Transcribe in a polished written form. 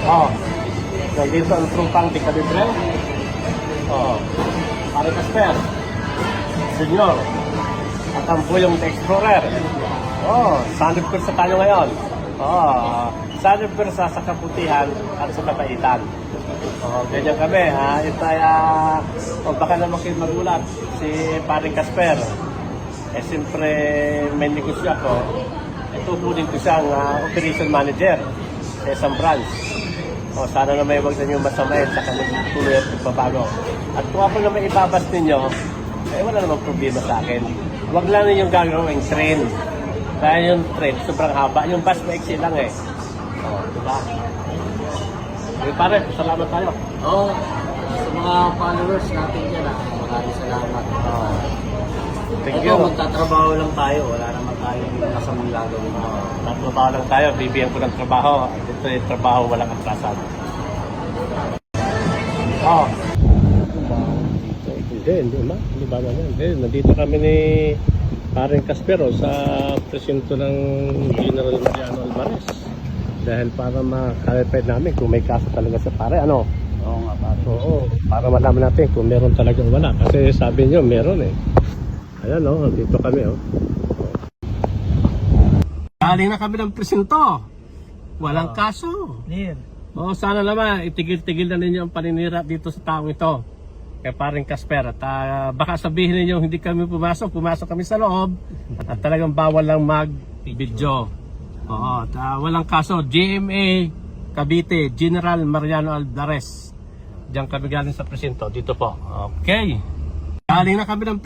Oh, nandito ang trupang di kalibre. Oh, Pare Casper, Junior, at ang Buyong the Explorer. Oh, sanib kursa tayo ngayon. Oh, sanib kursa sa kabutihan at sa kabaitan. Oh, ganyan kami. Ito ay, baka naman kayo magulat, si Pare Casper. Siyempre, may negosyo ako. Tutunin ko siyang operation manager sa isang branch. O, sana na may wag na nyo masamayin sa kanilang tuloy at pagbabago. At kung ako na may ibabas ninyo, wala namang problema sa akin. Wag lang ninyong gagawin train. Kaya yung train, sobrang haba. Yung bus maiksi lang eh. O, diba? Pare, salamat tayo. Oo, sa mga followers natin dyan, maraming salamat. Thank Ito, you. magtatrabaho lang tayo. Wala naman tayong masamang gagawin. Trabaho lang tayo, bibigyan ko ng trabaho. Ito yung trabaho, walang atrasan. Oh. Hindi ma. Hindi ba naman? Hindi, nandito kami ni Paring Caspero sa presinto ng General Mariano Alvarez. Dahil para ma-clarify namin kung may kaso talaga sa pare, ano? Oo nga, pare. Oo, para malaman natin kung meron talagang wala. Kasi sabi nyo, meron eh. Ayan o, dito kami o. Galing na kami ng presinto. Walang kaso. Clear. O sana naman, itigil-tigil na ninyo ang paninira dito sa taong ito. Kay Paring Casper. At baka sabihin ninyo hindi kami pumasok kami sa loob. At talagang bawal lang mag-video. Oo, at walang kaso. GMA Cavite, General Mariano Alvarez. Diyan kami galing sa presinto. Dito po. Okay. Galing na kami ng